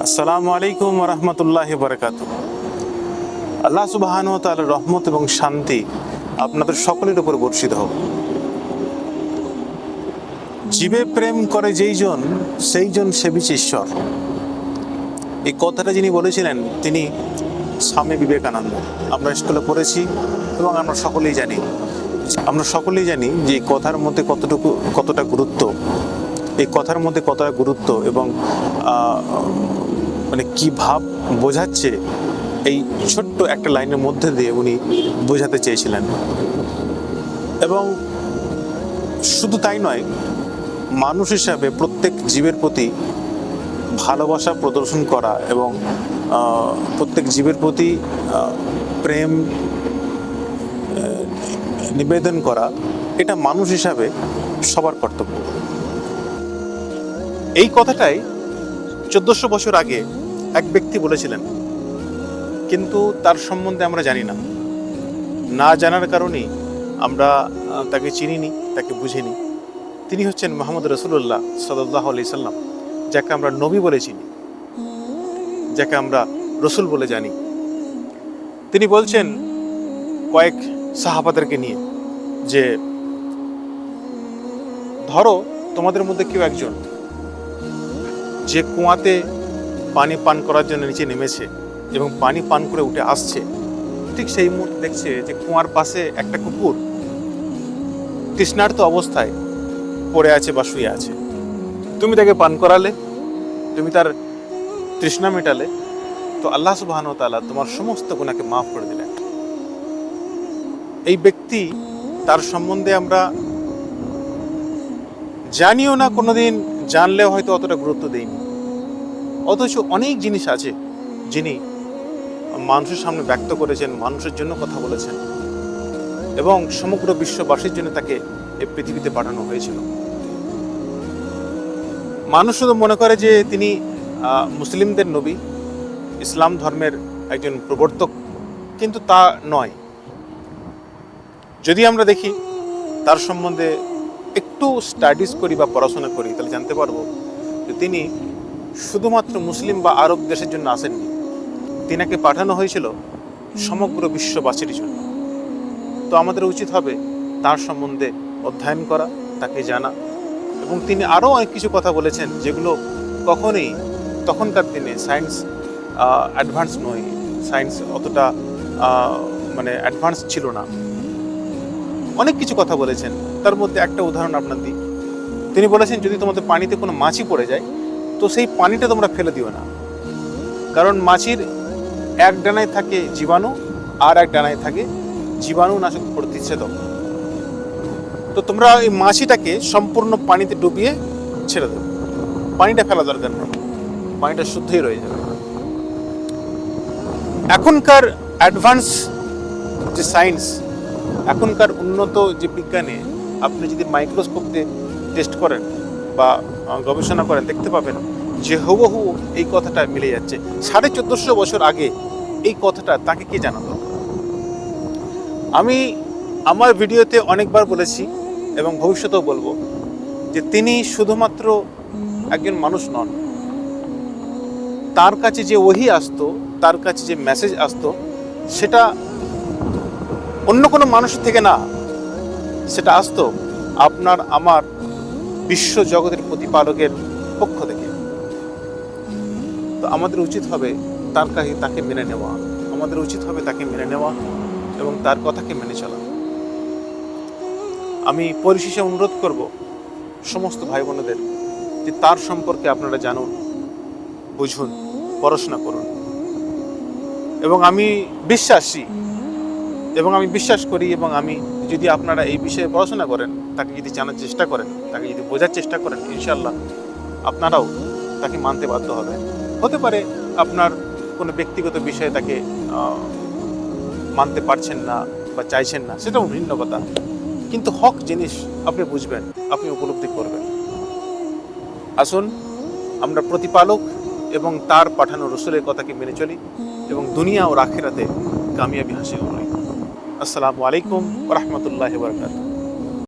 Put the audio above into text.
আসসালামু আলাইকুম রহমতুল্লাহি বারাকাতুহু। আল্লাহ সুবহানাহু ওয়া তাআলার রহমত এবং শান্তি আপনাদের সকলের উপর বর্ষিত হোক। জীবে প্রেম করে যেইজন সেইজন সেবিছে ঈশ্বর, এই কথাটা যিনি বলেছিলেন তিনি স্বামী বিবেকানন্দ। আমরা স্কুলে পড়েছি এবং আমরা সকলেই জানি যে এই কথার মধ্যে কতটা গুরুত্ব, এই কথার মধ্যে কতটা গুরুত্ব এবং মানে কি ভাব বোঝাচ্ছে এই ছোট্ট একটা লাইনের মধ্যে দিয়ে উনি বোঝাতে চেয়েছিলেন। এবং শুধু তাই নয়, মানুষ হিসাবে প্রত্যেক জীবের প্রতি ভালোবাসা প্রদর্শন করা এবং প্রত্যেক জীবের প্রতি প্রেম নিবেদন করা, এটা মানুষ হিসাবে সবার কর্তব্য। এই কথাটাই 1400 বছর আগে এক ব্যক্তি বলেছিলেন, কিন্তু তার সম্বন্ধে আমরা জানি না জানার কারণেই আমরা তাকে চিনিনি, তাকে বুঝিনি। তিনি হচ্ছেন মুহাম্মদ রাসূলুল্লাহ সাল্লাল্লাহু আলাইহি সাল্লাম, যাকে আমরা নবী বলে চিনি, যাকে আমরা রসুল বলে জানি। তিনি বলছেন কয়েক সাহাবাদেরকে নিয়ে যে, ধরো তোমাদের মধ্যে কেউ একজন যে কুয়াতে পানি পান করার জন্য নিচে নেমেছে এবং পানি পান করে উঠে আসছে, ঠিক সেই মুহূর্তে দেখছে যে কুয়ার পাশে একটা কুকুর তৃষ্ণার্ত অবস্থায় পড়ে আছে বা শুয়ে আছে। তুমি তাকে পান করালে, তুমি তার তৃষ্ণা মেটালে, তো আল্লাহ সুবহানাহু ওয়া তাআলা তোমার সমস্ত গুনাহকে মাফ করে দিলেন। এই ব্যক্তি, তার সম্বন্ধে আমরা জানিও না, কোনোদিন জানলেও হয়তো অতটা গুরুত্ব দেইনি, অথচ অনেক জিনিস আছে যিনি মানুষের সামনে ব্যক্ত করেছেন, মানুষের জন্য কথা বলেছেন এবং সমগ্র বিশ্ববাসীর জন্য তাকে এই পৃথিবীতে পাঠানো হয়েছিল। মানুষ শুধু মনে করে যে তিনি মুসলিমদের নবী, ইসলাম ধর্মের একজন প্রবর্তক, কিন্তু তা নয়। যদি আমরা দেখি তার সম্বন্ধে একটু স্টাডিজ করি বা পড়াশোনা করি, তাহলে জানতে পারবো যে তিনি শুধুমাত্র মুসলিম বা আরব দেশের জন্য আসেননি, তিনাকে পাঠানো হয়েছিল সমগ্র বিশ্ববাসীর জন্য। তো আমাদের উচিত হবে তার সম্বন্ধে অধ্যয়ন করা, তাকে জানা। এবং তিনি আরও অনেক কিছু কথা বলেছেন যেগুলো কখনোই তখনকার দিনে সায়েন্স অ্যাডভান্স নয়, সায়েন্স অতটা মানে অ্যাডভান্স ছিল না। অনেক কিছু কথা বলেছেন, তার মধ্যে একটা উদাহরণ আপনার দিই। তিনি বলেছেন, যদি তোমাদের পানিতে কোনো মাছি পড়ে যায় তো সেই পানিটা তোমরা ফেলে দিও না, কারণ মাছির এক ডানায় থাকে জীবাণু আর এক ডানায় থাকে জীবাণুনাশক প্রতিষেধক। তো তোমরা এই মাছিটাকে সম্পূর্ণ পানিতে ডুবিয়ে ছেড়ে দেবে, পানিটা ফেলা দরকার নেই, পানিটা শুদ্ধই রয়ে যাবে। এখনকার অ্যাডভান্স যে সায়েন্স, এখনকার উন্নত যে বিজ্ঞানে আপনি যদি মাইক্রোস্কোপ দিয়ে টেস্ট করেন বা গবেষণা করেন, দেখতে পাবেন যে হুবহু এই কথাটা মিলে যাচ্ছে। 1450 বছর আগে এই কথাটা তাকে কে জানাতো? আমি আমার ভিডিওতে অনেকবার বলেছি এবং ভবিষ্যতেও বলবো যে তিনি শুধুমাত্র একজন মানুষ নন। তার কাছে যে ওহী আসতো, তার কাছে যে মেসেজ আসতো, সেটা অন্য কোনো মানুষের থেকে না, সেটা আসতো আপনার আমার বিশ্ব জগতের প্রতিপালকের পক্ষ থেকে। তো আমাদের উচিত হবে তাকে মেনে নেওয়া, আমাদের উচিত হবে তাকে মেনে নেওয়া এবং তার কথাকে মেনে চলা। আমি পরিশেষে অনুরোধ করব সমস্ত ভাই বোনেদের যে তার সম্পর্কে আপনারা জানুন, বুঝুন, পড়াশোনা করুন। এবং আমি বিশ্বাস করি এবং আমি যদি আপনারা এই বিষয়ে পড়াশোনা করেন, তাকে যদি জানার চেষ্টা করেন, তাকে যদি বোঝার চেষ্টা করেন, ইনশাআল্লাহ আপনারাও তাকে মানতে বাধ্য হবেন। হতে পারে আপনার কোনো ব্যক্তিগত বিষয়ে তাকে মানতে পারছেন না বা চাইছেন না, সেটাও ভিন্ন কথা, কিন্তু হক জিনিস আপনি বুঝবেন, আপনি উপলব্ধি করবেন। আসুন আমরা প্রতিপালক এবং তার পাঠানো রসুলের কথাকে মেনে চলি এবং দুনিয়া ও আখিরাতে কামিয়াবি হাসিল করি। আসসালামু আলাইকুম ওয়া রাহমাতুল্লাহি ওয়া বারাকাতুহু।